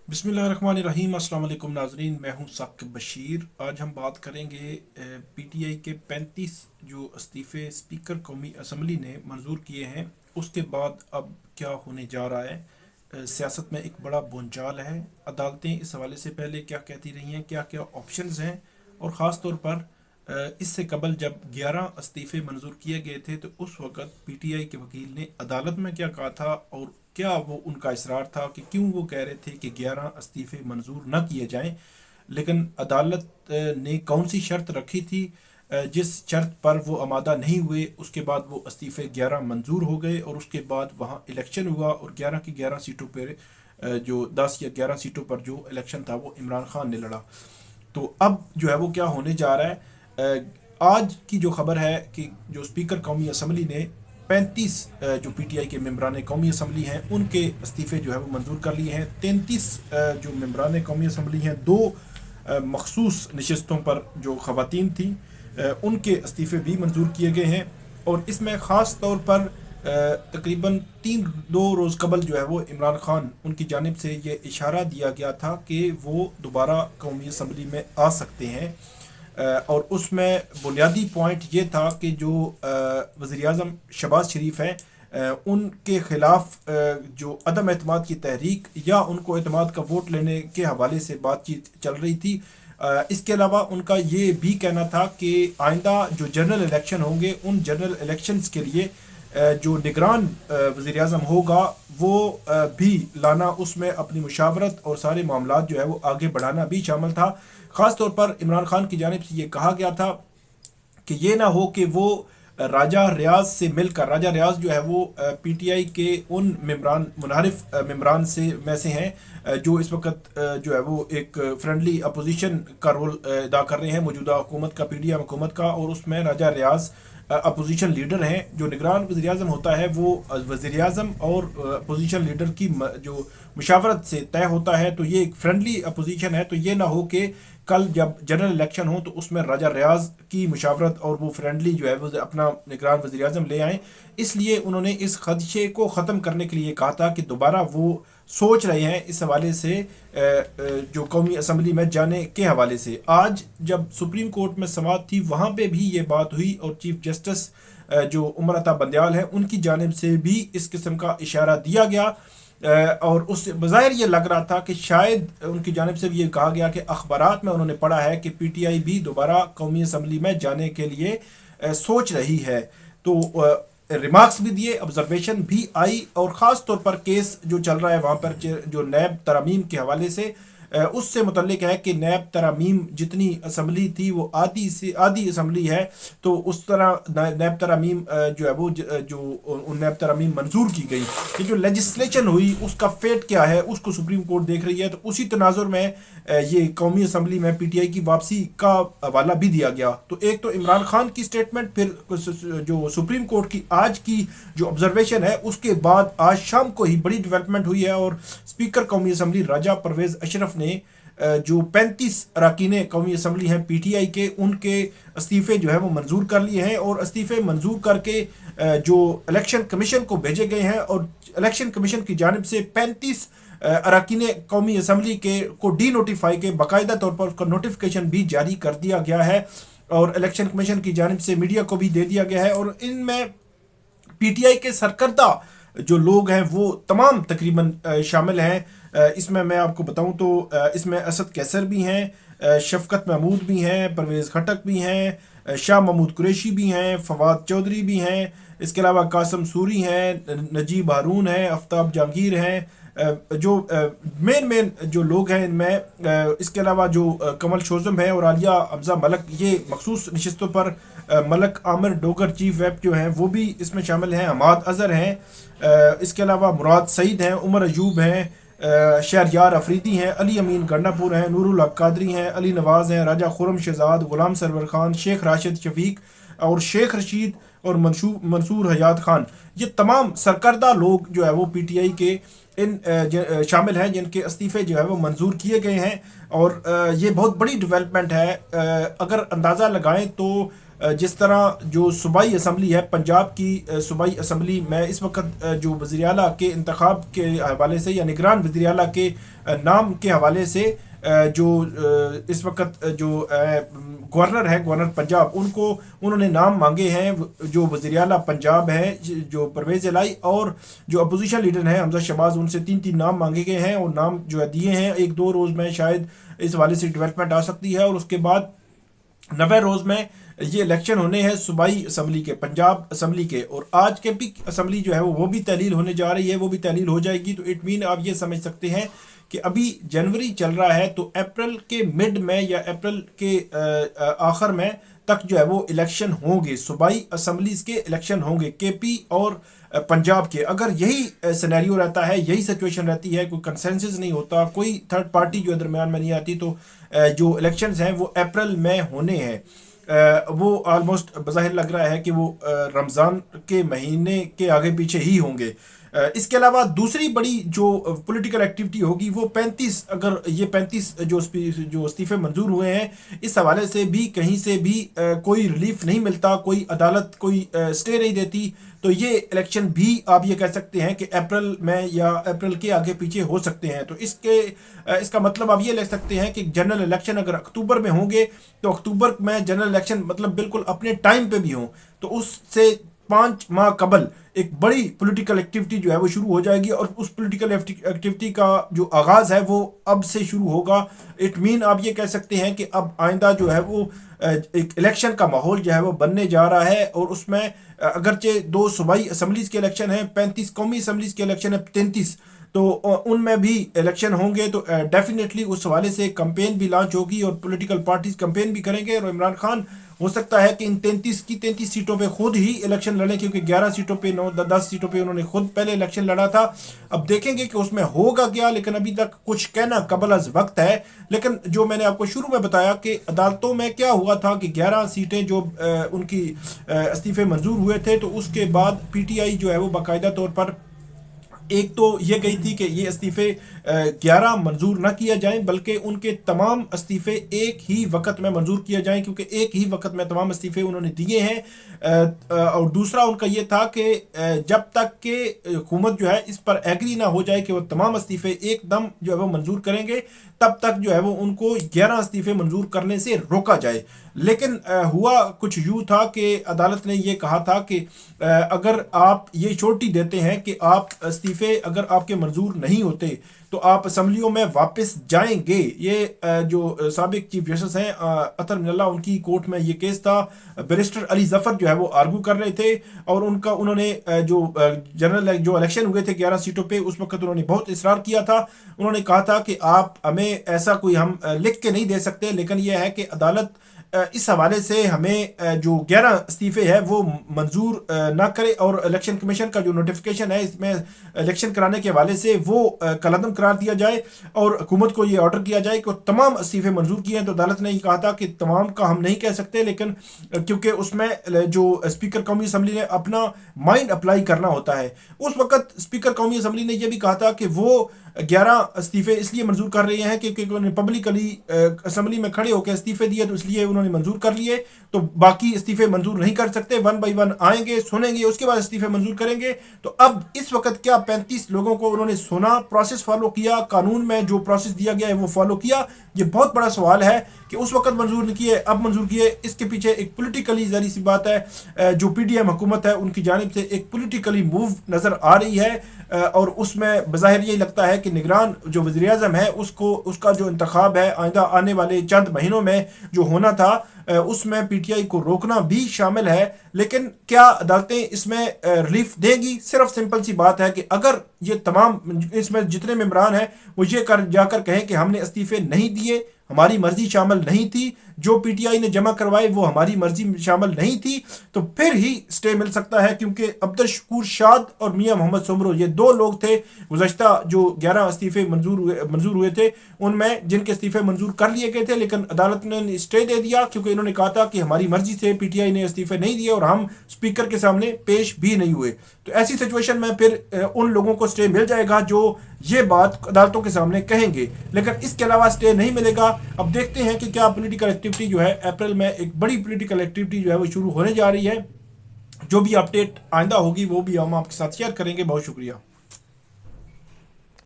बिस्मिल्लाहिर्रहमानिर्रहीम। अस्सलाम वालेकुम नाजरीन, मैं हूं साकिब बशीर। आज हम बात करेंगे पीटीआई के 35 जो इस्तीफ़े स्पीकर कौमी असम्बली ने मंजूर किए हैं, उसके बाद अब क्या होने जा रहा है। सियासत में एक बड़ा बोलचाल है। अदालतें इस हवाले से पहले क्या कहती रही हैं, क्या क्या ऑप्शंस हैं, और ख़ास तौर पर इससे कबल जब 11 इस्तीफ़े मंजूर किए गए थे तो उस वक़्त पीटीआई के वकील ने अदालत में क्या कहा था, और क्या वो उनका इसरार था कि क्यों वो कह रहे थे कि 11 इस्तीफ़े मंजूर न किए जाएं। लेकिन अदालत ने कौन सी शर्त रखी थी, जिस शर्त पर वो आमादा नहीं हुए, उसके बाद वो इस्तीफ़े 11 मंजूर हो गए और उसके बाद वहाँ इलेक्शन हुआ और 11 की 11 सीटों पर जो 10 या 11 सीटों पर जो इलेक्शन था वो इमरान खान ने लड़ा। तो अब जो है वो क्या होने जा रहा है। आज की जो खबर है कि जो स्पीकर कौमी असम्बली ने 35 जो पीटीआई के मेम्बरान कौमी असम्बली हैं उनके इस्तीफ़े जो है वो मंजूर कर लिए हैं। 33 जो मेम्बरान कौमी असम्बली हैं, दो मखसूस नशस्तों पर जो ख़वातीन थी उनके इस्तीफ़े भी मंजूर किए गए हैं। और इसमें ख़ास तौर पर तकरीबन 2 रोज़ कबल जो है वो इमरान खान उनकी जानिब से ये इशारा दिया गया था कि वो दोबारा कौमी असम्बली में आ सकते हैं। और उसमें बुनियादी पॉइंट ये था कि जो वज़ीर आज़म शहबाज शरीफ हैं, उनके ख़िलाफ़ जो अदम एतमाद की तहरीक या उनको एतमाद का वोट लेने के हवाले से बातचीत चल रही थी। इसके अलावा उनका ये भी कहना था कि आइंदा जो जनरल इलेक्शन होंगे उन जनरल इलेक्शंस के लिए जो निगरान वज़ीर आज़म होगा वो भी लाना, उसमें अपनी मुशावरत और सारे मामलात जो है वो आगे बढ़ाना भी शामिल था। ख़ास तौर पर इमरान खान की जानिब से ये कहा गया था कि ये ना हो कि वो राजा रियाज से मिलकर, राजा रियाज जो है वो पीटीआई के उन मेम्बरान मुनहरिफ मेम्बरान में से हैं जो इस वक्त जो है वो एक फ्रेंडली अपोजिशन का रोल अदा कर रहे हैं मौजूदा हुकूमत का, पीडीएम हुकूमत का। और उसमें राजा रियाज अपोजिशन लीडर हैं। जो निगरान वज़ीर आज़म होता है वो वज़ीर आज़म और अपोजिशन लीडर की जो मुशावरत से तय होता है। तो ये एक फ्रेंडली अपोजिशन है। तो ये ना हो कि कल जब जनरल इलेक्शन हो तो उसमें राजा रियाज की मुशावरत और वो फ्रेंडली जो है वो अपना निगरान वज़ीर आज़म ले आएँ। इसलिए उन्होंने इस खदशे को ख़त्म करने के लिए कहा था कि दोबारा वो सोच रहे हैं इस हवाले से जो कौमी असम्बली में जाने के हवाले से। आज जब सुप्रीम कोर्ट में समाअत थी वहाँ पे भी ये बात हुई और चीफ जस्टिस जो उमर अता बंदयाल है उनकी जानिब से भी इस किस्म का इशारा दिया गया। और उससे बज़ाहिर ये लग रहा था कि शायद उनकी जानिब से भी ये कहा गया कि अखबारात में उन्होंने पढ़ा है कि पीटीआई भी दोबारा कौमी असम्बली में जाने के लिए सोच रही है। तो रिमार्क्स भी दिए, ऑब्जर्वेशन भी आई, और ख़ास तौर पर केस जो चल रहा है वहाँ पर जो नैब तरमीम के हवाले से उससे मुतल्लिक है कि नैब तरमीम जितनी असम्बली थी वो आधी से आधी असम्बली है। तो उस तरह नैब तरमीम जो है वो जो उन नैब तरमीम मंजूर की गई, ये जो लेजिस्लेशन हुई उसका फेट क्या है उसको सुप्रीम कोर्ट देख रही है। तो उसी तनाजुर में ये कौमी असम्बली में पीटीआई की वापसी का हवाला भी दिया गया। तो एक तो इमरान खान की स्टेटमेंट, फिर जो सुप्रीम कोर्ट की आज की जो ऑब्जर्वेशन है, उसके बाद आज शाम को ही बड़ी डेवलपमेंट हुई है और स्पीकर कौमी असम्बली राजा परवेज़ अशरफ ने जो 35 अरकान कौमी असम्बली हैं पीटीआई के, उनके इस्तीफ़े जो है वो मंजूर कर लिए हैं। और इस्तीफ़े मंजूर करके जो इलेक्शन कमीशन को भेजे गए हैं और इलेक्शन कमीशन की जानिब से 35 अरकान कौमी असम्बली के को डी नोटिफाई के बाकायदा तौर पर उसका नोटिफिकेशन भी जारी कर दिया गया है और इलेक्शन कमीशन की जानिब से मीडिया को भी दे दिया गया है। और इनमें पीटीआई के सरकर्दा जो लोग हैं वो तमाम तकरीबन शामिल हैं। इसमें मैं आपको बताऊं तो इसमें असद कैसर भी हैं, शफकत महमूद भी हैं, परवेज़ खटक भी हैं, शाह महमूद कुरैशी भी हैं, फवाद चौधरी भी हैं, इसके अलावा कासम सूरी हैं, नजीब हारून हैं, आफ्ताब जहांगीर हैं, जो मेन जो लोग हैं इनमें। इसके अलावा जो कमल शोज़म है और आलिया हमजा मलक, ये मखसूस नशस्तों पर मलक आमिर डोगर चीफ वेब जो हैं वो भी इसमें शामिल हैं, हमाद अज़हर हैं, इसके अलावा मुराद सईद हैं, उमर अयूब हैं, शहरयार अफरीदी हैं, अली अमीन गंडापुर हैं, नूरुल हक कादरी हैं, अली नवाज़ हैं, राजा खुरम शहजाद, गुलाम सरवर खान, शेख राशिद शफीक और शेख रशीद और मंसूर हयात खान, ये तमाम सरकर्दा लोग जो है वो पीटीआई के इन शामिल हैं जिनके इस्तीफ़े जो है वो मंजूर किए गए हैं। और ये बहुत बड़ी डेवलपमेंट है। अगर अंदाज़ा लगाएं तो जिस तरह जो सूबाई असम्बली है पंजाब की, सूबाई असम्बली में इस वक्त जो वज़ीर आला के इंतखाब के हवाले से या निगरान वज़ीर आला के नाम के हवाले से जो इस वक्त जो गवर्नर है, गवर्नर पंजाब, उनको उन्होंने नाम मांगे हैं। जो वज़ीर आला पंजाब है जो परवेज़ इलाही और जो अपोजिशन लीडर हैं हमजा शहबाज, उनसे 3-3 नाम मांगे गए हैं और नाम जो है दिए हैं। 1-2 रोज़ में शायद इस हवाले से डेवलपमेंट आ सकती है और उसके बाद 90 रोज़ में ये इलेक्शन होने हैं सूबाई असम्बली के, पंजाब असम्बली के। और आज के भी असम्बली जो है वो भी तहलील होने जा रही है, वो भी तहलील हो जाएगी। तो इट मीन आप ये समझ सकते हैं कि अभी जनवरी चल रहा है, तो अप्रैल के मिड में या अप्रैल के आखिर में तक जो है वो इलेक्शन होंगे, सूबाई असम्बलीज के इलेक्शन होंगे, केपी और पंजाब के। अगर यही सिनेरियो रहता है, यही सिचुएशन रहती है, कोई कंसेंसस नहीं होता, कोई थर्ड पार्टी जो दरमियान में नहीं आती, तो जो इलेक्शंस हैं वो अप्रैल में होने हैं। वो ऑलमोस्ट बज़ाहिर लग रहा है कि वो रमज़ान के महीने के आगे पीछे ही होंगे। इसके अलावा दूसरी बड़ी जो पॉलिटिकल एक्टिविटी होगी वो 35, अगर ये 35 जो इस्तीफे मंजूर हुए हैं, इस हवाले से भी कहीं से भी कोई रिलीफ नहीं मिलता, कोई अदालत कोई स्टे नहीं देती। तो ये इलेक्शन भी आप ये कह सकते हैं कि अप्रैल में या अप्रैल के आगे पीछे हो सकते हैं। तो इसका मतलब आप ये ले सकते हैं कि जनरल इलेक्शन अगर अक्टूबर में होंगे तो अक्टूबर में जनरल इलेक्शन मतलब बिल्कुल अपने टाइम पे भी हों, तो उससे 5 माह कबल एक बड़ी पॉलिटिकल एक्टिविटी जो है वो शुरू हो जाएगी। और उस पॉलिटिकल एक्टिविटी का जो आगाज़ है वो अब से शुरू होगा। इट मीन आप ये कह सकते हैं कि अब आइंदा जो है वो एक इलेक्शन का माहौल जो है वो बनने जा रहा है। और उसमें अगरचे 2 सूबाई असम्बलीज के इलेक्शन हैं, 35 कौमी असम्बलीज के इलेक्शन है, 33, तो उनमें भी इलेक्शन होंगे। तो डेफिनेटली उस हवाले से कंपेन भी लॉन्च होगी और पॉलिटिकल पार्टीज कंपेन भी करेंगे। और इमरान खान हो सकता है कि इन 33 सीटों पे खुद ही इलेक्शन लड़ें, क्योंकि 11 सीटों पे 9-10 सीटों पे उन्होंने खुद पहले इलेक्शन लड़ा था। अब देखेंगे कि उसमें होगा क्या, लेकिन अभी तक कुछ कहना कबल अज वक्त है। लेकिन जो मैंने आपको शुरू में बताया कि अदालतों में क्या हुआ था कि 11 सीटें जो उनकी इस्तीफे मंजूर हुए थे, तो उसके बाद पीटीआई जो है वो बाकायदा तौर पर एक तो ये कही थी कि ये इस्तीफे 11 मंजूर ना किया जाएं, बल्कि उनके तमाम इस्तीफे एक ही वक्त में मंजूर किया जाएं, क्योंकि एक ही वक्त में तमाम इस्तीफे उन्होंने दिए हैं। और दूसरा उनका ये था कि जब तक कि हुकूमत जो है इस पर एग्री ना हो जाए कि वो तमाम इस्तीफे एकदम जो है वो मंजूर करेंगे, तब तक जो है वो उनको 11 इस्तीफे मंजूर करने से रोका जाए। लेकिन हुआ कुछ यूँ था कि अदालत ने ये कहा था कि अगर आप ये छोटी देते हैं कि आप इस्तीफे अगर आपके मंजूर नहीं होते तो आप असम्बलियों में वापस जाएंगे। ये जो साबिक चीफ जस्टिस हैं अतर मिनल्ला, उनकी कोर्ट में ये केस था। बैरिस्टर अली जफर जो है वो आर्गू कर रहे थे और उन्होंने जो जनरल जो इलेक्शन हुए थे 11 सीटों पे, उस वक्त उन्होंने बहुत इसरार किया था। उन्होंने कहा था कि आप हमें ऐसा कोई हम लिख के नहीं दे सकते, लेकिन यह है कि अदालत इस हवाले से हमें जो 11 इस्तीफे है वो मंजूर ना करे और इलेक्शन कमीशन का जो नोटिफिकेशन है इसमें इलेक्शन कराने के हवाले से वो कलअदम करार दिया जाए और हुकूमत को ये ऑर्डर किया जाए कि तमाम इस्तीफे मंजूर किए हैं। तो अदालत ने ये कहा था कि तमाम का हम नहीं कह सकते, लेकिन क्योंकि उसमें जो स्पीकर कौमी असम्बली ने अपना माइंड अप्लाई करना होता है। उस वक्त स्पीकर कौमी असम्बली ने यह भी कहा था कि वो 11 इस्तीफे इसलिए मंजूर कर रहे हैं क्योंकि उन्होंने पब्लिकली असम्बली में खड़े होकर इस्तीफे दिए, तो इसलिए उन्होंने मंजूर कर लिए। तो बाकी इस्तीफे मंजूर नहीं कर सकते, 1 बाई 1 आएंगे, सुनेंगे, उसके बाद इस्तीफे मंजूर करेंगे। तो अब इस वक्त क्या 35 लोगों को उन्होंने सुना, प्रोसेस फॉलो किया, कानून में जो प्रोसेस दिया गया है वो फॉलो किया? ये बहुत बड़ा सवाल है कि उस वक्त मंजूर नहीं किए, अब मंजूर किए। इसके पीछे एक पॉलिटिकली जरी सी बात है, जो पीडीएम हुकूमत है उनकी जानिब से एक पॉलिटिकली मूव नज़र आ रही है और उसमें बज़ाहिर यही लगता है कि निगरान जो वज़ीर आज़म है उसका जो इंतखाब है आइंदा आने वाले चंद महीनों में जो होना था, उसमें पीटीआई को रोकना भी शामिल है। लेकिन क्या अदालतें इसमें रिलीफ देंगी? सिर्फ सिंपल सी बात है कि अगर ये तमाम इसमें जितने मेंबरान हैं वो ये जाकर कहें कि हमने इस्तीफे नहीं दिए, हमारी मर्जी शामिल नहीं थी, जो पीटीआई ने जमा करवाए वो हमारी मर्जी शामिल नहीं थी, तो फिर ही स्टे मिल सकता है। क्योंकि अब्दुल शकूर शाद और मियां मोहम्मद सुमरो ये 2 लोग थे गुज़श्ता जो 11 इस्तीफे मंजूर हुए थे उनमें, जिनके इस्तीफे मंजूर कर लिए गए थे, लेकिन अदालत ने स्टे दे दिया क्योंकि इन्होंने कहा था कि हमारी मर्जी से पीटीआई ने इस्तीफे नहीं दिए और हम स्पीकर के सामने पेश भी नहीं हुए। तो ऐसी सिचुएशन में फिर उन लोगों को स्टे मिल जाएगा जो ये बात अदालतों के सामने कहेंगे। लेकिन इसके अलावा स्टे नहीं मिलेगा। अब देखते हैं कि क्या पॉलिटिकल एक्टिविटी जो है अप्रैल में, एक बड़ी पॉलिटिकल एक्टिविटी जो है वो शुरू होने जा रही है। जो भी अपडेट आइंदा होगी वो भी हम आपके साथ शेयर करेंगे। बहुत शुक्रिया।